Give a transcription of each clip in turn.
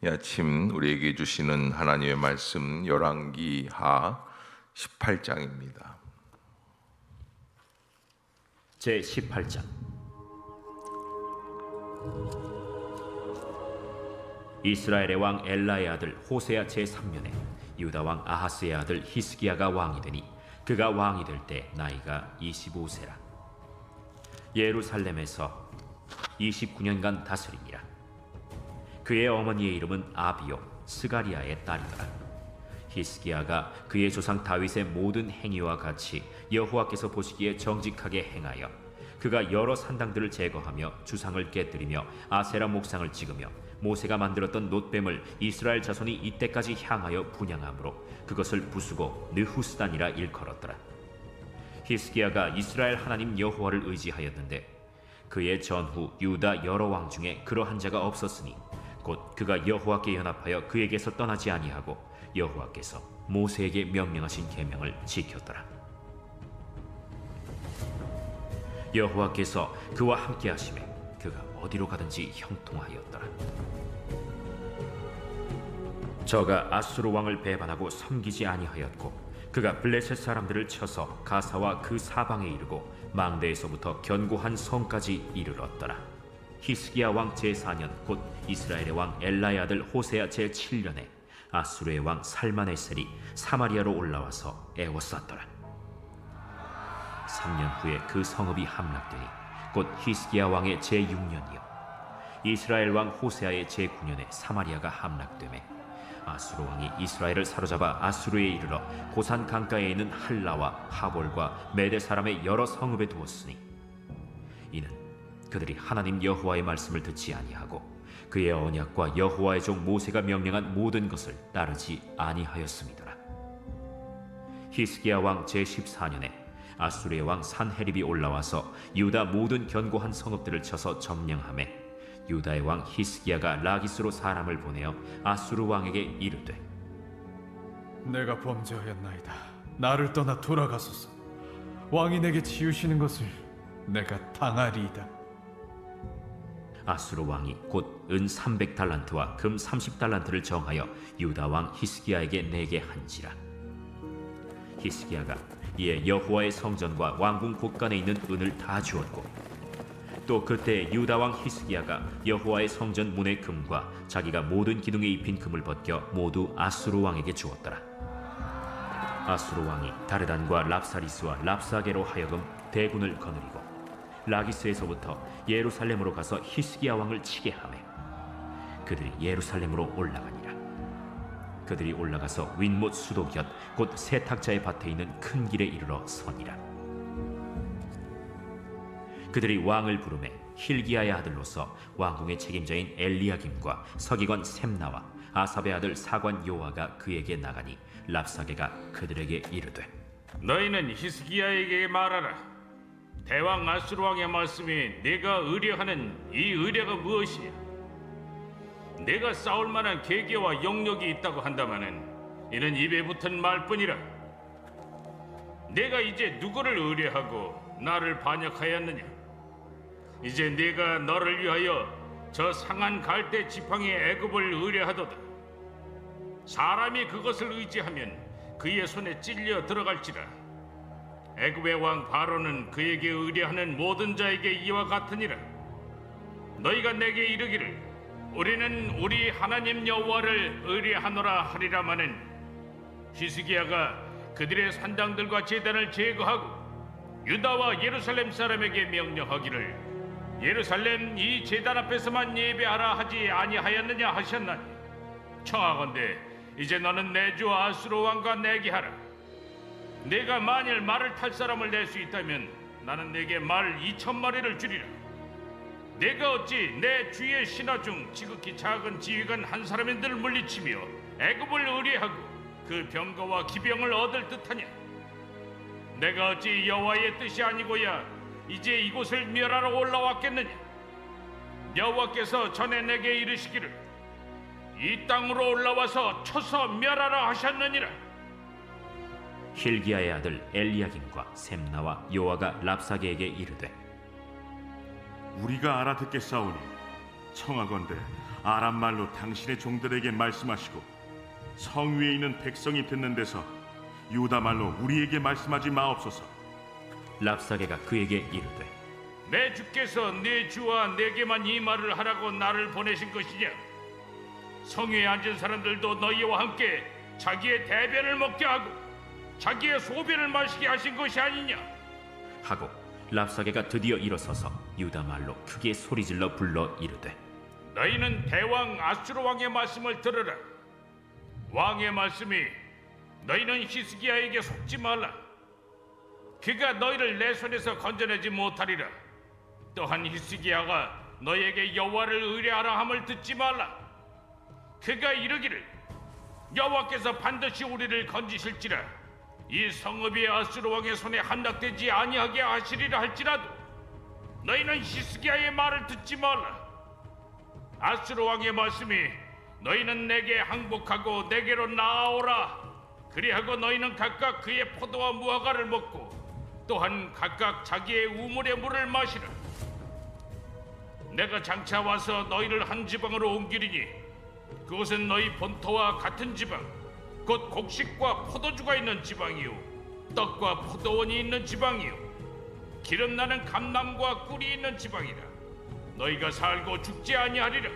이 아침 우리에게 주시는 하나님의 말씀 열왕기하 18장입니다. 제 18장. 이스라엘의 왕 엘라의 아들 호세아 제3년에 유다 왕 아하스의 아들 히스기야가 왕이 되니 그가 왕이 될 때 나이가 25세라. 예루살렘에서 29년간 다스리니라. 그의 어머니의 이름은 아비요 스가리아의 딸이더라. 히스기야가 그의 조상 다윗의 모든 행위와 같이 여호와께서 보시기에 정직하게 행하여 그가 여러 산당들을 제거하며 주상을 깨뜨리며 아세라 목상을 찍으며 모세가 만들었던 놋뱀을 이스라엘 자손이 이때까지 향하여 분향함으로 그것을 부수고 느후스단이라 일컬었더라. 히스기야가 이스라엘 하나님 여호와를 의지하였는데 그의 전후 유다 여러 왕 중에 그러한 자가 없었으니 곧 그가 여호와께 연합하여 그에게서 떠나지 아니하고 여호와께서 모세에게 명령하신 계명을 지켰더라. 여호와께서 그와 함께 하심에 그가 어디로 가든지 형통하였더라. 저가 아수르 왕을 배반하고 섬기지 아니하였고 그가 블레셋 사람들을 쳐서 가사와 그 사방에 이르고 망대에서부터 견고한 성까지 이르렀더라. 히스기야 왕 제4년 곧 이스라엘의 왕 엘라의 아들 호세아 제7년에 아수르의 왕 살마네셀이 사마리아로 올라와서 애워쌌더라. 3년 후에 그 성읍이 함락되니 곧 히스기야 왕의 제6년이요 이스라엘 왕 호세아의 제9년에 사마리아가 함락되매 아수르 왕이 이스라엘을 사로잡아 아수르에 이르러 고산 강가에 있는 할라와 하볼과 메대 사람의 여러 성읍에 두었으니 이는 그들이 하나님 여호와의 말씀을 듣지 아니하고 그의 언약과 여호와의 종 모세가 명령한 모든 것을 따르지 아니하였음이더라. 히스기야 왕 제14년에 아수르의 왕 산헤립이 올라와서 유다 모든 견고한 성읍들을 쳐서 점령하매 유다의 왕 히스기야가 라기스로 사람을 보내어 아수르 왕에게 이르되 내가 범죄하였나이다. 나를 떠나 돌아가소서. 왕이 내게 지으시는 것을 내가 당하리이다. 아수르 왕이 곧 은 300달란트와 금 30달란트를 정하여 유다 왕 히스기야에게 내게 한지라. 히스기야가 이에 여호와의 성전과 왕궁 곳간에 있는 은을 다 주었고 또 그때 유다 왕 히스기야가 여호와의 성전 문의 금과 자기가 모든 기둥에 입힌 금을 벗겨 모두 아수르 왕에게 주었더라. 아수르 왕이 다르단과 랍사리스와 랍사게로 하여금 대군을 거느리고 라기스에서부터 예루살렘으로 가서 히스기야 왕을 치게 하매 그들이 예루살렘으로 올라가니라. 그들이 올라가서 윗못 수도 곁 곧 세탁자의 밭에 있는 큰 길에 이르러 서니라. 그들이 왕을 부르매 힐기야의 아들로서 왕궁의 책임자인 엘리야김과 서기관 셈나와 아삽의 아들 사관 요아가 그에게 나가니 랍사게가 그들에게 이르되 너희는 히스기야에게 말하라. 대왕 아수르 왕의 말씀이 네가 의뢰하는 이 의뢰가 무엇이냐? 내가 싸울 만한 계계와 영역이 있다고 한다마는 이는 입에 붙은 말뿐이라. 내가 이제 누구를 의뢰하고 나를 반역하였느냐? 이제 네가 너를 위하여 저 상한 갈대 지팡이의 애굽을 의뢰하도다. 사람이 그것을 의지하면 그의 손에 찔려 들어갈지라. 애굽의 왕 바로는 그에게 의뢰하는 모든 자에게 이와 같으니라. 너희가 내게 이르기를 우리는 우리 하나님 여호와를 의뢰하노라 하리라마는 히스기야가 그들의 산당들과 제단을 제거하고 유다와 예루살렘 사람에게 명령하기를 예루살렘 이 제단 앞에서만 예배하라 하지 아니하였느냐 하셨나니 청하건대 이제 너는 내 주 아수르 왕과 내게 하라. 내가 만일 말을 탈 사람을 낼 수 있다면 나는 내게 말 2,000마리를 주리라. 내가 어찌 내 주의 신하 중 지극히 작은 지휘관 한 사람인들을 물리치며 애굽을 의뢰하고 그 병거와 기병을 얻을 듯하냐? 내가 어찌 여호와의 뜻이 아니고야 이제 이곳을 멸하러 올라왔겠느냐? 여호와께서 전에 내게 이르시기를 이 땅으로 올라와서 쳐서 멸하라 하셨느니라. 힐기야의 아들 엘리야김과 셈나와 요아가 랍사게에게 이르되 우리가 알아듣겠사오니 청하건대 아람 말로 당신의 종들에게 말씀하시고 성 위에 있는 백성이 듣는 데서 유다 말로 우리에게 말씀하지 마옵소서. 랍사게가 그에게 이르되 내 주께서 내 주와 내게만 이 말을 하라고 나를 보내신 것이냐? 성위에 앉은 사람들도 너희와 함께 자기의 대변을 먹게 하고 자기의 소변을 마시게 하신 것이 아니냐? 하고 랍사게가 드디어 일어서서 유다 말로 크게 소리질러 불러 이르되 너희는 대왕 아수르 왕의 말씀을 들으라. 왕의 말씀이 너희는 히스기야에게 속지 말라. 그가 너희를 내 손에서 건져내지 못하리라. 또한 히스기야가 너희에게 여호와를 의뢰하라 함을 듣지 말라. 그가 이르기를 여호와께서 반드시 우리를 건지실지라 이 성읍이 아수르 왕의 손에 함락되지 아니하게 하시리라 할지라도 너희는 히스기야의 말을 듣지 말라. 아수르 왕의 말씀이 너희는 내게 항복하고 내게로 나아오라. 그리하고 너희는 각각 그의 포도와 무화과를 먹고 또한 각각 자기의 우물의 물을 마시라. 내가 장차 와서 너희를 한 지방으로 옮기리니 그곳은 너희 본토와 같은 지방 곧 곡식과 포도주가 있는 지방이요 떡과 포도원이 있는 지방이요 기름 나는 감람과 꿀이 있는 지방이라. 너희가 살고 죽지 아니하리라.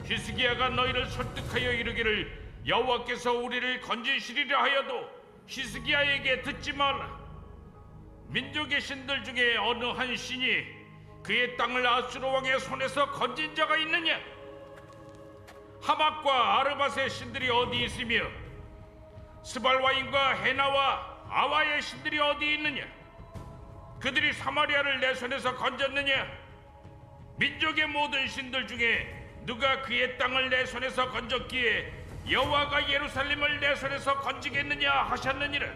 히스기야가 너희를 설득하여 이르기를 여호와께서 우리를 건지시리라 하여도 히스기야에게 듣지 말라. 민족의 신들 중에 어느 한 신이 그의 땅을 아수르 왕의 손에서 건진 자가 있느냐? 하맛과 아르밧의 신들이 어디 있으며 스발와임과 헤나와 아와의 신들이 어디 있느냐? 그들이 사마리아를 내 손에서 건졌느냐? 민족의 모든 신들 중에 누가 그의 땅을 내 손에서 건졌기에 여호와가 예루살렘을 내 손에서 건지겠느냐 하셨느니라.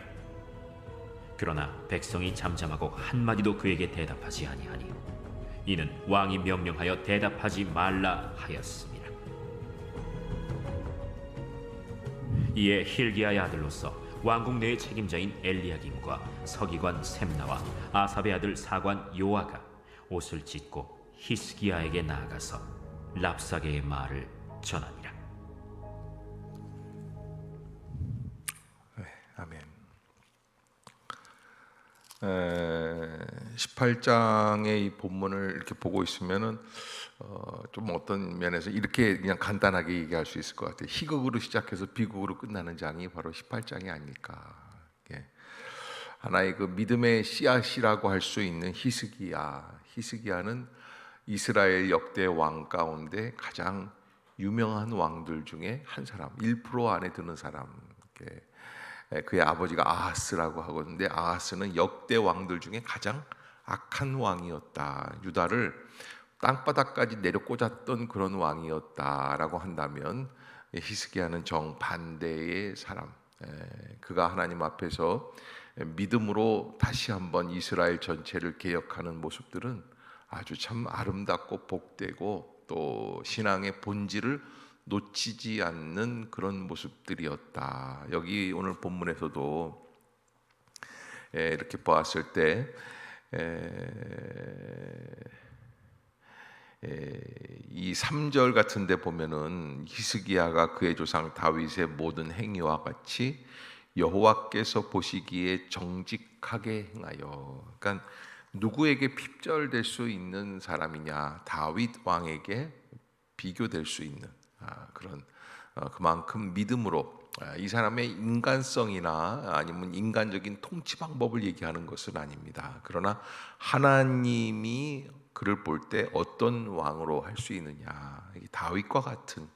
그러나 백성이 잠잠하고 한마디도 그에게 대답하지 아니하니 이는 왕이 명령하여 대답하지 말라 하였습니다. 이에 힐기야의 아들로서 왕궁 내의 책임자인 엘리야김과 서기관 셈나와 아삽의 아들 사관 요아가 옷을 찢고 히스기야에게 나아가서 랍사게의 말을 전하니라. 네, 아멘. 18장의 이 본문을 이렇게 보고 있으면은 좀 어떤 면에서 이렇게 그냥 간단하게 얘기할 수 있을 것 같아요. 희극으로 시작해서 비극으로 끝나는 장이 바로 18장이 아닐까. 예. 하나의 그 믿음의 씨앗이라고 할 수 있는 히스기야. 히스기야는 이스라엘 역대 왕 가운데 가장 유명한 왕들 중에 한 사람, 1% 안에 드는 사람. 그의 아버지가 아하스라고 하거든요. 아하스는 역대 왕들 중에 가장 악한 왕이었다. 유다를 땅바닥까지 내려 꽂았던 그런 왕이었다라고 한다면 히스기야는 정반대의 사람. 그가 하나님 앞에서 믿음으로 다시 한번 이스라엘 전체를 개혁하는 모습들은 아주 참 아름답고 복되고 또 신앙의 본질을 놓치지 않는 그런 모습들이었다. 여기 오늘 본문에서도 이렇게 보았을 때 이 3절 같은 데 보면은 히스기야가 그의 조상 다윗의 모든 행위와 같이 여호와께서 보시기에 정직하게 행하여. 그러니까 누구에게 핍절될 수 있는 사람이냐? 다윗 왕에게 비교될 수 있는 그런 그만큼 믿음으로 이 사람의 인간성이나 아니면 인간적인 통치 방법을 얘기하는 것은 아닙니다. 그러나 하나님이 그를 볼 때 어떤 왕으로 할 수 있느냐, 다윗과 같은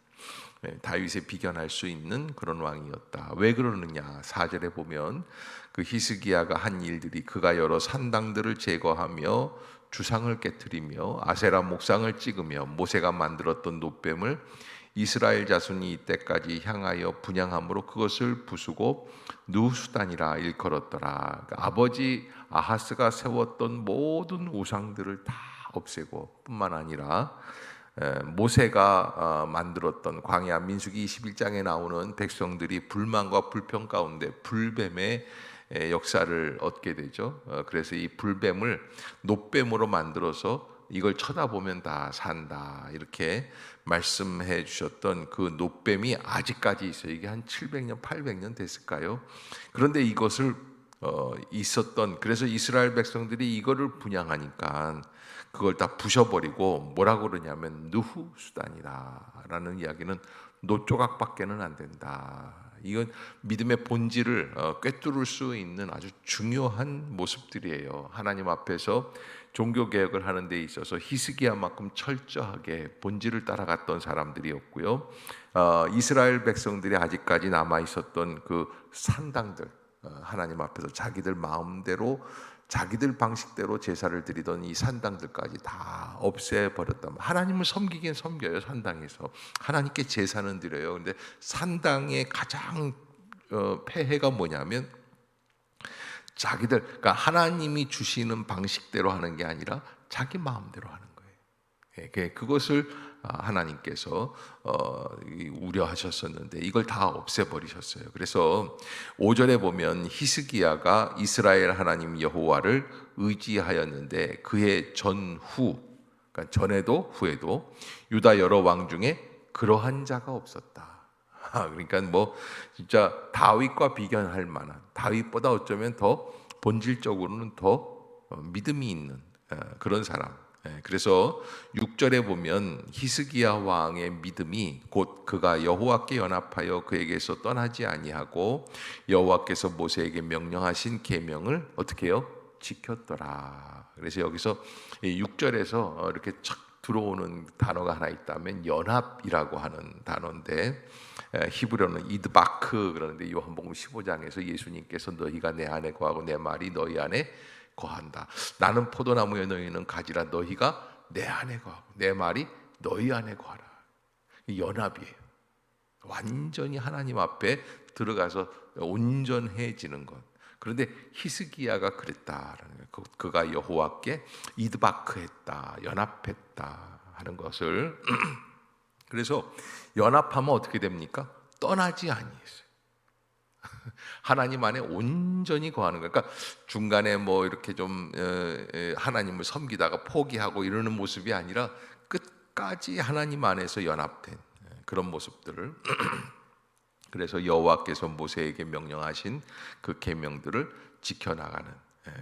다윗에 비견할 수 있는 그런 왕이었다. 왜 그러느냐? 4절에 보면 그 히스기야가 한 일들이 그가 여러 산당들을 제거하며 주상을 깨뜨리며 아세라 목상을 찍으며 모세가 만들었던 놋뱀을 이스라엘 자손이 이때까지 향하여 분향함으로 그것을 부수고 누수단이라 일컬었더라. 아버지 아하스가 세웠던 모든 우상들을 다 없애고 뿐만 아니라 모세가 만들었던 광야 민수기 21장에 나오는 백성들이 불만과 불평 가운데 불뱀의 역사를 얻게 되죠. 그래서 이 불뱀을 놋뱀으로 만들어서 이걸 쳐다보면 다 산다 이렇게 말씀해 주셨던 그 노뱀이 아직까지 있어요. 이게 한 700년 800년 됐을까요? 그런데 이것을 있었던, 그래서 이스라엘 백성들이 이거를 분양하니까 그걸 다 부셔버리고 뭐라고 그러냐면 느후수단이다라는 이야기는 노조각밖에는 안 된다. 이건 믿음의 본질을 꿰뚫을 수 있는 아주 중요한 모습들이에요. 하나님 앞에서 종교 개혁을 하는 데 있어서 히스기야만큼 철저하게 본질을 따라갔던 사람들이었고요. 이스라엘 백성들이 아직까지 남아 있었던 그 산당들, 하나님 앞에서 자기들 마음대로 자기들 방식대로 제사를 드리던 이 산당들까지 다 없애버렸다. 하나님을 섬기긴 섬겨요. 산당에서 하나님께 제사는 드려요. 근데 산당의 가장 폐해가 뭐냐면 자기들, 그러니까 하나님이 주시는 방식대로 하는 게 아니라 자기 마음대로 하는 거예요. 그것을 하나님께서 우려하셨었는데 이걸 다 없애버리셨어요. 그래서 5절에 보면 히스기야가 이스라엘 하나님 여호와를 의지하였는데 그의 전후, 그러니까 전에도 후에도 유다 여러 왕 중에 그러한 자가 없었다. 그러니까 뭐 진짜 다윗과 비견할 만한, 다윗보다 어쩌면 더 본질적으로는 더 믿음이 있는 그런 사람. 그래서 6절에 보면 히스기야 왕의 믿음이 곧 그가 여호와께 연합하여 그에게서 떠나지 아니하고 여호와께서 모세에게 명령하신 계명을 어떻게 해요? 지켰더라. 그래서 여기서 6절에서 이렇게 착 들어오는 단어가 하나 있다면 연합이라고 하는 단어인데, 히브리어는 이드바크 그러는데 요한복음 15장에서 예수님께서 너희가 내 안에 거하고 내 말이 너희 안에 거한다. 나는 포도나무에 너희는 가지라. 너희가 내 안에 거하고 내 말이 너희 안에 거하라. 연합이에요. 완전히 하나님 앞에 들어가서 온전해지는 것. 그런데 히스기야가 그랬다라는 거예요. 그가 여호와께 이드바크했다, 연합했다 하는 것을. 그래서 연합하면 어떻게 됩니까? 떠나지 아니했어요. 하나님 안에 온전히 거하는 거예요. 그러니까 중간에 뭐 이렇게 좀 하나님을 섬기다가 포기하고 이러는 모습이 아니라 끝까지 하나님 안에서 연합된 그런 모습들을. 그래서 여호와께서 모세에게 명령하신 그 계명들을 지켜나가는.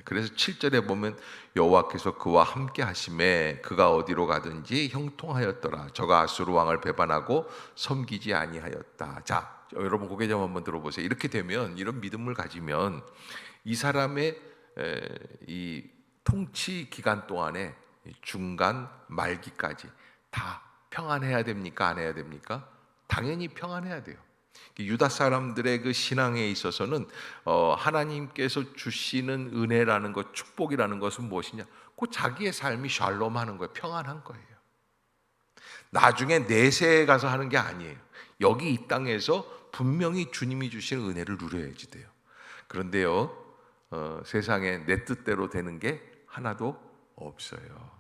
그래서 7절에 보면 여호와께서 그와 함께 하심에 그가 어디로 가든지 형통하였더라. 저가 아수르 왕을 배반하고 섬기지 아니하였다. 자, 여러분 고개 좀 한번 들어보세요. 이렇게 되면, 이런 믿음을 가지면 이 사람의 이 통치 기간 동안에 중간 말기까지 다 평안해야 됩니까? 안 해야 됩니까? 당연히 평안해야 돼요. 유다 사람들의 그 신앙에 있어서는 하나님께서 주시는 은혜라는 것, 축복이라는 것은 무엇이냐? 그 자기의 삶이 샬롬하는 거예요. 평안한 거예요. 나중에 내세에 가서 하는 게 아니에요. 여기 이 땅에서 분명히 주님이 주신 은혜를 누려야지 돼요. 그런데요, 세상에 내 뜻대로 되는 게 하나도 없어요.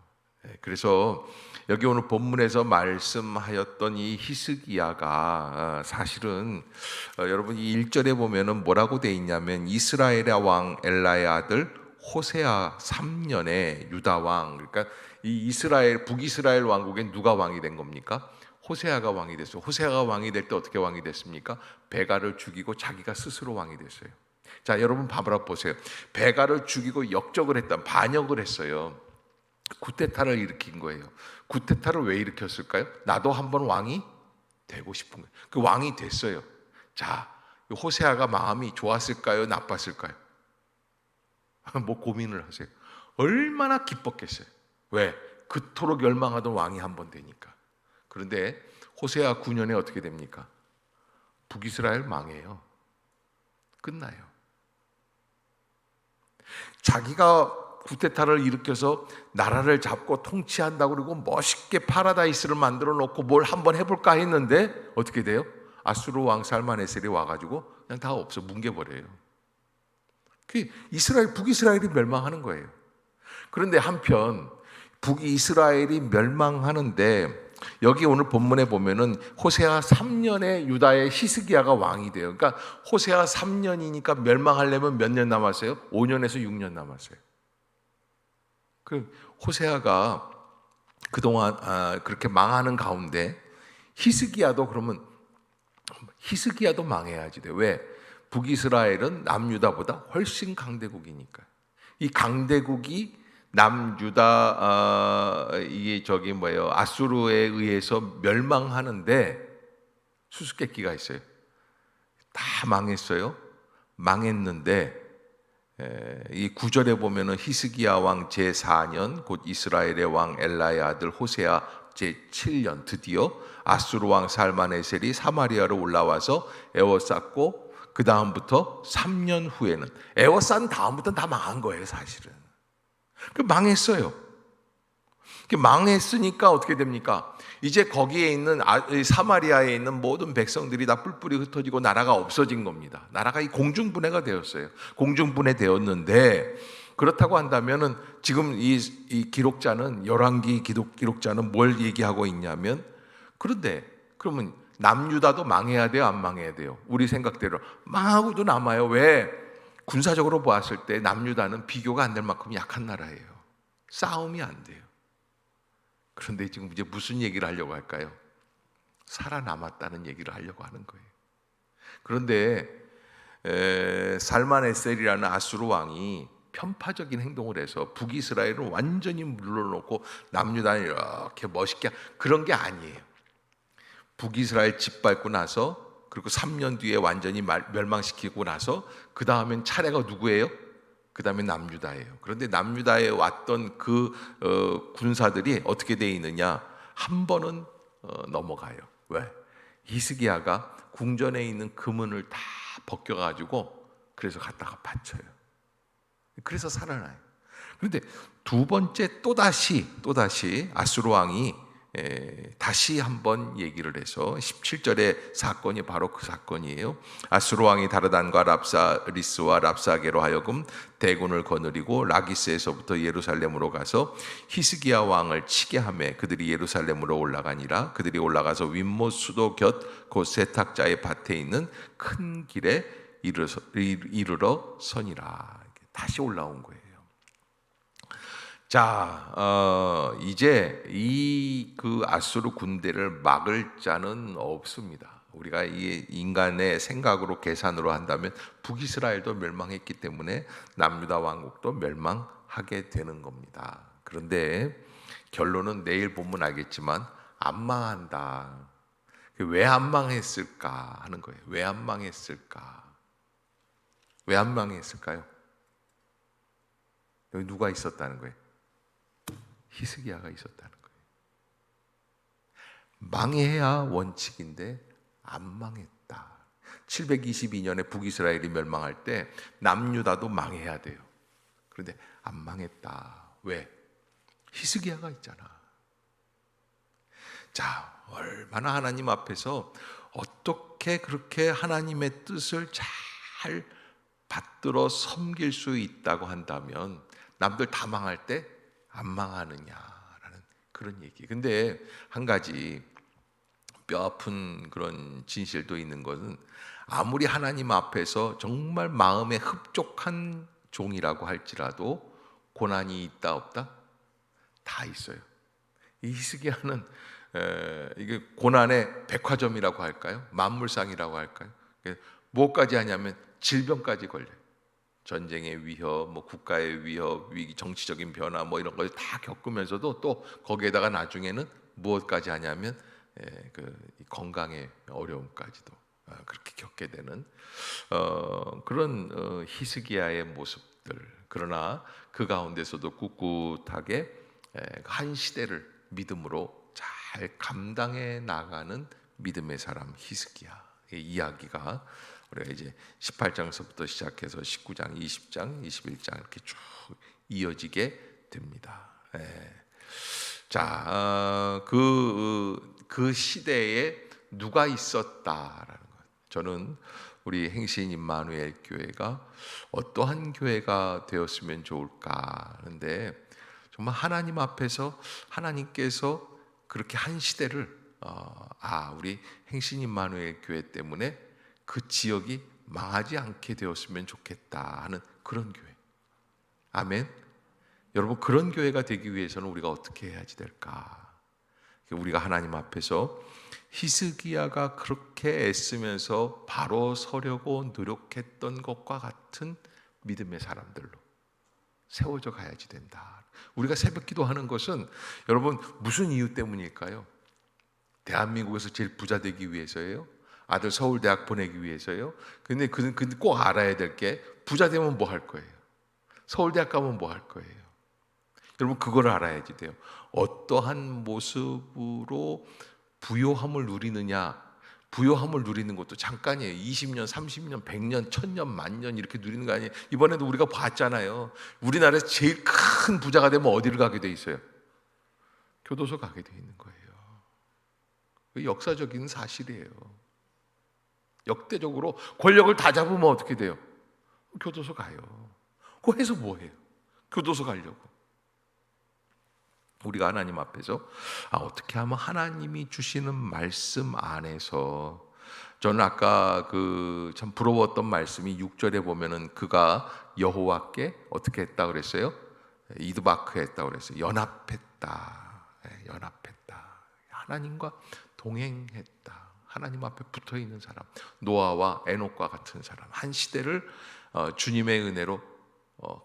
그래서 여기 오늘 본문에서 말씀하였던 이 히스기야가 사실은 여러분 이 1절에 보면은 뭐라고 돼 있냐면 이스라엘의 왕 엘라의 아들 호세아 3년에 유다 왕, 그러니까 이 이스라엘 북이스라엘 왕국에 누가 왕이 된 겁니까? 호세아가 왕이 됐어요. 호세아가 왕이 될 때 어떻게 왕이 됐습니까? 베가를 죽이고 자기가 스스로 왕이 됐어요. 자, 여러분 바로 보세요. 베가를 죽이고 역적을 했다, 반역을 했어요. 구테타를 일으킨 거예요. 구테타를 왜 일으켰을까요? 나도 한번 왕이 되고 싶은 거예요. 그 왕이 됐어요. 자, 호세아가 마음이 좋았을까요? 나빴을까요? 뭐 고민을 하세요. 얼마나 기뻤겠어요. 왜? 그토록 열망하던 왕이 한번 되니까. 그런데 호세아 9년에 어떻게 됩니까? 북이스라엘 망해요. 끝나요. 자기가 구테타를 일으켜서 나라를 잡고 통치한다고 그러고 멋있게 파라다이스를 만들어 놓고 뭘 한번 해볼까 했는데 어떻게 돼요? 아수르 왕 살마네셀이 와가지고 그냥 다 없어 뭉개버려요. 그 이스라엘, 북이스라엘이 멸망하는 거예요. 그런데 한편 북이스라엘이 멸망하는데 여기 오늘 본문에 보면은 호세아 3년에 유다의 히스기야가 왕이 돼요. 그러니까 호세아 3년이니까 멸망하려면 몇 년 남았어요? 5년에서 6년 남았어요. 그 호세아가 그동안 그렇게 망하는 가운데 히스기야도 그러면 히스기야도 망해야지 돼. 왜? 북이스라엘은 남유다보다 훨씬 강대국이니까. 이 강대국이 남유다 이게 저기 뭐예요? 아수르에 의해서 멸망하는데 수수께끼가 있어요. 다 망했어요. 망했는데 이 9절에 보면은 히스기야 왕 제4년 곧 이스라엘의 왕 엘라의 아들 호세아 제7년 드디어 아수르 왕 살마네셀이 사마리아로 올라와서 에워쌌고 그 다음부터 3년 후에는 에워싼 다음부터는 다 망한 거예요, 사실은. 그 망했어요. 망했으니까 어떻게 됩니까? 이제 거기에 있는 사마리아에 있는 모든 백성들이 다 뿔뿔이 흩어지고 나라가 없어진 겁니다. 나라가 이 공중분해가 되었어요. 공중분해 되었는데 그렇다고 한다면은 지금 이 기록자는 열왕기 기록자는 뭘 얘기하고 있냐면 그런데 그러면 남유다도 망해야 돼요, 안 망해야 돼요? 우리 생각대로 망하고도 남아요. 왜? 군사적으로 보았을 때 남유다는 비교가 안 될 만큼 약한 나라예요. 싸움이 안 돼요. 그런데 지금 이제 무슨 얘기를 하려고 할까요? 살아남았다는 얘기를 하려고 하는 거예요. 그런데 살만에셀이라는 아수르 왕이 편파적인 행동을 해서 북이스라엘을 완전히 물러놓고 남유다를 이렇게 멋있게 그런 게 아니에요. 북이스라엘 짓밟고 나서 그리고 3년 뒤에 완전히 멸망시키고 나서 그 다음엔 차례가 누구예요? 그 다음에 남유다예요. 그런데 남유다에 왔던 그 군사들이 어떻게 돼 있느냐? 한 번은 넘어가요. 왜? 히스기야가 궁전에 있는 금은을 다 벗겨가지고 그래서 갖다가 바쳐요. 그래서 살아나요. 그런데 두 번째 또다시 아수르 왕이 다시 한번 얘기를 해서 17절의 사건이 바로 그 사건이에요. 아수르 왕이 다르단과 랍사리스와 랍사게로 하여금 대군을 거느리고 라기스에서부터 예루살렘으로 가서 히스기야 왕을 치게 하매 그들이 예루살렘으로 올라가니라. 그들이 올라가서 윗못 수도 곁 곧 세탁자의 밭에 있는 큰 길에 이르러 서니라. 다시 올라온 거예요. 자, 이제 그 아수르 군대를 막을 자는 없습니다. 우리가 이 인간의 생각으로 계산으로 한다면 북이스라엘도 멸망했기 때문에 남유다 왕국도 멸망하게 되는 겁니다. 그런데 결론은 내일 보면 알겠지만 안 망한다. 왜 안 망했을까 하는 거예요. 왜 안 망했을까? 왜 안 망했을까요? 여기 누가 있었다는 거예요? 히스기야가 있었다는 거예요. 망해야 원칙인데 안 망했다. 722년에 북이스라엘이 멸망할 때 남유다도 망해야 돼요. 그런데 안 망했다. 왜? 히스기야가 있잖아. 자, 얼마나 하나님 앞에서 어떻게 그렇게 하나님의 뜻을 잘 받들어 섬길 수 있다고 한다면 남들 다 망할 때 안 망하느냐라는 그런 얘기. 근데 한 가지 뼈 아픈 그런 진실도 있는 것은 아무리 하나님 앞에서 정말 마음에 흡족한 종이라고 할지라도 고난이 있다 없다? 다 있어요. 이 히스기야는 이게 고난의 백화점이라고 할까요? 만물상이라고 할까요? 뭐까지 하냐면 질병까지 걸려요. 전쟁의 위협, 뭐 국가의 위협, 위기, 정치적인 변화, 뭐 이런 걸 다 겪으면서도 또 거기에다가 나중에는 무엇까지 하냐면 건강의 어려움까지도 그렇게 겪게 되는 그런 히스기야의 모습들. 그러나 그 가운데서도 꿋꿋하게 한 시대를 믿음으로 잘 감당해 나가는 믿음의 사람 히스기야의 이야기가 우리가 이제 18장서부터 시작해서 19장, 20장, 21장 이렇게 쭉 이어지게 됩니다. 자, 그 시대에 누가 있었다라는 것. 저는 우리 행신 임마누엘 교회가 어떠한 교회가 되었으면 좋을까 하는데 정말 하나님 앞에서 하나님께서 그렇게 한 시대를 우리 행신 임마누엘 교회 때문에 그 지역이 망하지 않게 되었으면 좋겠다 하는 그런 교회. 아멘. 여러분, 그런 교회가 되기 위해서는 우리가 어떻게 해야지 될까? 우리가 하나님 앞에서 히스기야가 그렇게 애쓰면서 바로 서려고 노력했던 것과 같은 믿음의 사람들로 세워져 가야지 된다. 우리가 새벽 기도하는 것은 여러분 무슨 이유 때문일까요? 대한민국에서 제일 부자 되기 위해서예요? 아들 서울대학 보내기 위해서예요? 근데 꼭 알아야 될 게, 부자 되면 뭐 할 거예요? 서울대학 가면 뭐 할 거예요? 여러분, 그걸 알아야지 돼요. 어떠한 모습으로 부요함을 누리느냐, 부요함을 누리는 것도 잠깐이에요. 20년, 30년, 100년, 1000년, 만년 이렇게 누리는 거 아니에요. 이번에도 우리가 봤잖아요. 우리나라에서 제일 큰 부자가 되면 어디를 가게 돼 있어요? 교도소 가게 돼 있는 거예요. 역사적인 사실이에요. 역대적으로 권력을 다 잡으면 어떻게 돼요? 교도소 가요. 그거 해서 뭐 해요? 교도소 가려고. 우리가 하나님 앞에서 어떻게 하면 하나님이 주시는 말씀 안에서, 저는 아까 그 참 부러웠던 말씀이 6절에 보면은 그가 여호와께 어떻게 했다 그랬어요? 이드바크 했다 그랬어요. 연합했다. 연합했다. 하나님과 동행했다. 하나님 앞에 붙어 있는 사람, 노아와 에녹과 같은 사람, 한 시대를 주님의 은혜로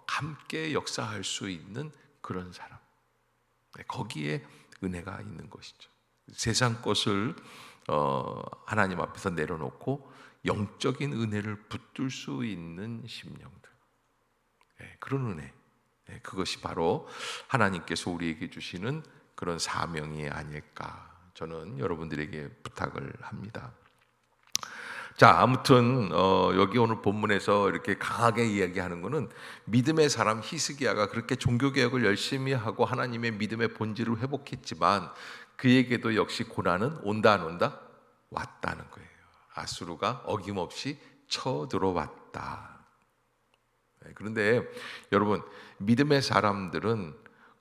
함께 역사할 수 있는 그런 사람. 거기에 은혜가 있는 것이죠. 세상 것을 하나님 앞에서 내려놓고 영적인 은혜를 붙들 수 있는 심령들, 그런 은혜, 그것이 바로 하나님께서 우리에게 주시는 그런 사명이 아닐까, 저는 여러분들에게 부탁을 합니다. 자, 아무튼 여기 오늘 본문에서 이렇게 강하게 이야기하는 것은 믿음의 사람 히스기야가 그렇게 종교개혁을 열심히 하고 하나님의 믿음의 본질을 회복했지만 그에게도 역시 고난은 온다 안 온다? 왔다는 거예요. 아수르가 어김없이 쳐들어왔다. 그런데 여러분, 믿음의 사람들은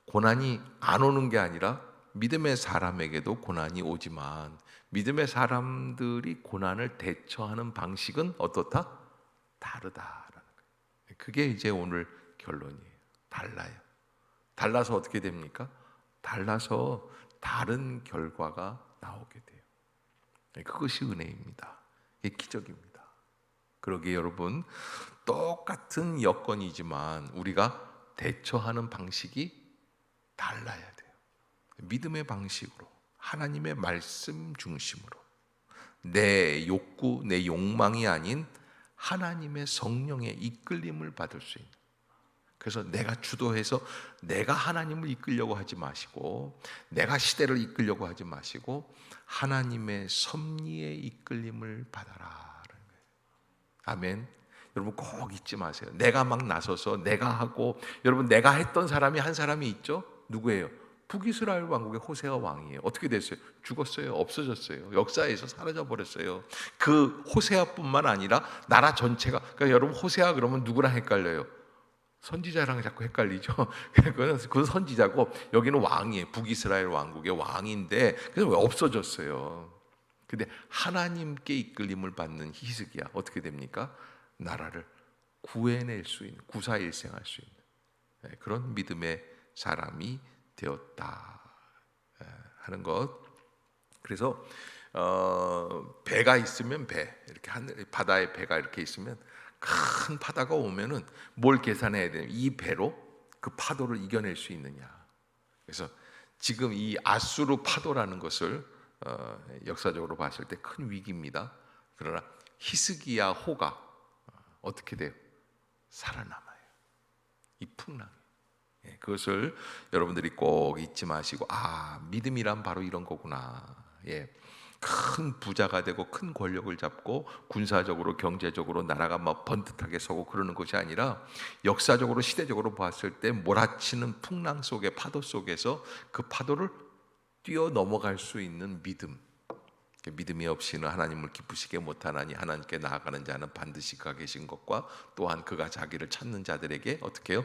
고난이 안 오는 게 아니라 믿음의 사람에게도 고난이 오지만 믿음의 사람들이 고난을 대처하는 방식은 어떻다? 다르다라는 거예요. 그게 이제 오늘 결론이에요. 달라요. 달라서 어떻게 됩니까? 달라서 다른 결과가 나오게 돼요. 그것이 은혜입니다. 이게 기적입니다. 그러기에 여러분, 똑같은 여건이지만 우리가 대처하는 방식이 달라야 돼요. 믿음의 방식으로, 하나님의 말씀 중심으로, 내 욕구, 내 욕망이 아닌 하나님의 성령의 이끌림을 받을 수 있는. 그래서 내가 주도해서 내가 하나님을 이끌려고 하지 마시고, 내가 시대를 이끌려고 하지 마시고 하나님의 섭리의 이끌림을 받아라. 아멘. 여러분 꼭 잊지 마세요. 내가 막 나서서 내가 하고, 여러분 내가 했던 사람이 한 사람이 있죠? 누구예요? 북이스라엘 왕국의 호세아 왕이에요. 어떻게 됐어요? 죽었어요. 없어졌어요. 역사에서 사라져 버렸어요. 그 호세아뿐만 아니라 나라 전체가, 그러니까 여러분 호세아 그러면 누구랑 헷갈려요? 선지자랑 자꾸 헷갈리죠. 그건 선지자고 여기는 왕이에요. 북이스라엘 왕국의 왕인데 그래서 왜 없어졌어요? 근데 하나님께 이끌림을 받는 히스기야 어떻게 됩니까? 나라를 구해낼 수 있는, 구사일생할 수 있는 그런 믿음의 사람이 되었다 하는 것. 그래서 배가 있으면 이렇게 바다에 배가 이렇게 있으면, 큰 바다가 오면은 뭘 계산해야 돼요? 이 배로 그 파도를 이겨낼 수 있느냐. 그래서 지금 이 아수르 파도라는 것을 역사적으로 봤을 때 큰 위기입니다. 그러나 히스기야 호가 어떻게 돼요? 살아남아요. 이 풍랑. 그것을 여러분들이 꼭 잊지 마시고, 믿음이란 바로 이런 거구나. 큰 부자가 되고 큰 권력을 잡고 군사적으로 경제적으로 나라가 막 번듯하게 서고 그러는 것이 아니라, 역사적으로 시대적으로 봤을 때 몰아치는 풍랑 속에, 파도 속에서 그 파도를 뛰어 넘어갈 수 있는 믿음. 믿음이 없이는 하나님을 기쁘시게 못하나니 하나님께 나아가는 자는 반드시 그가 계신 것과 또한 그가 자기를 찾는 자들에게 어떻게 해요?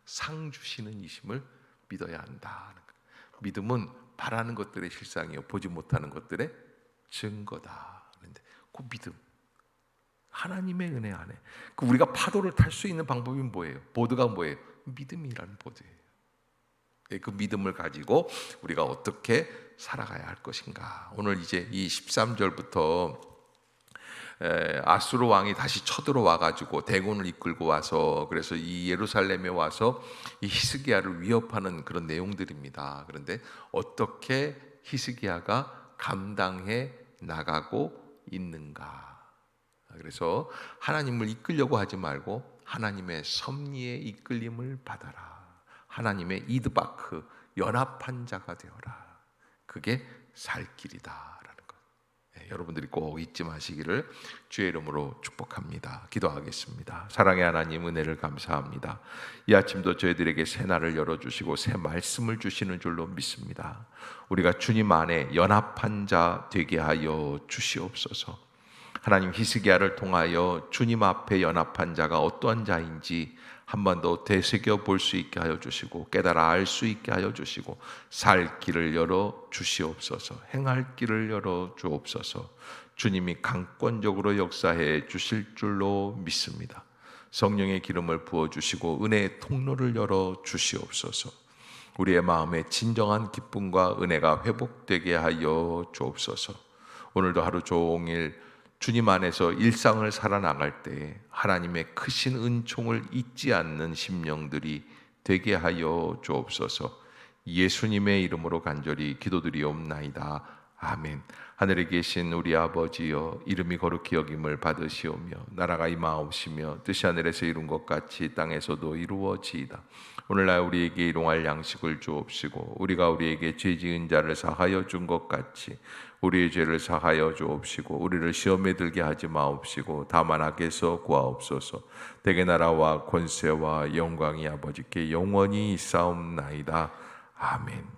상 주시는 이심을 믿어야 한다. 믿음은 바라는 것들의 실상이요 보지 못하는 것들의 증거다. 그런데 그 믿음, 하나님의 은혜 안에 우리가 파도를 탈 수 있는 방법이 뭐예요? 보드가 뭐예요? 믿음이라는 보드예요. 그 믿음을 가지고 우리가 어떻게 살아가야 할 것인가. 오늘 이제 이 13절부터 아수르 왕이 다시 쳐들어와 가지고 대군을 이끌고 와서 그래서 이 예루살렘에 와서 이 히스기야를 위협하는 그런 내용들입니다. 그런데 어떻게 히스기야가 감당해 나가고 있는가. 그래서 하나님을 이끌려고 하지 말고 하나님의 섭리의 이끌림을 받아라. 하나님의 이드바크 연합한 자가 되어라. 그게 살 길이다라는 것. 여러분들이 꼭 잊지 마시기를 주의 이름으로 축복합니다. 기도하겠습니다. 사랑의 하나님, 은혜를 감사합니다. 이 아침도 저희들에게 새 날을 열어주시고 새 말씀을 주시는 줄로 믿습니다. 우리가 주님 안에 연합한 자 되게 하여 주시옵소서. 하나님, 히스기야를 통하여 주님 앞에 연합한 자가 어떠한 자인지 한 번 더 되새겨 볼 수 있게 하여 주시고 깨달아 알 수 있게 하여 주시고 살 길을 열어 주시옵소서. 행할 길을 열어 주옵소서. 주님이 강권적으로 역사해 주실 줄로 믿습니다. 성령의 기름을 부어 주시고 은혜의 통로를 열어 주시옵소서. 우리의 마음에 진정한 기쁨과 은혜가 회복되게 하여 주옵소서. 오늘도 하루 종일 주님 안에서 일상을 살아나갈 때 하나님의 크신 은총을 잊지 않는 심령들이 되게 하여 주옵소서. 예수님의 이름으로 간절히 기도드리옵나이다. 아멘. 하늘에 계신 우리 아버지여, 이름이 거룩히 여김을 받으시오며 나라가 임하옵시며 뜻이 하늘에서 이룬 것 같이 땅에서도 이루어지이다. 오늘날 우리에게 일용할 양식을 주옵시고 우리가 우리에게 죄 지은 자를 사하여 준 것 같이 우리의 죄를 사하여 주옵시고 우리를 시험에 들게 하지 마옵시고 다만 악에서 구하옵소서. 대개 나라와 권세와 영광이 아버지께 영원히 있사옵나이다. 아멘.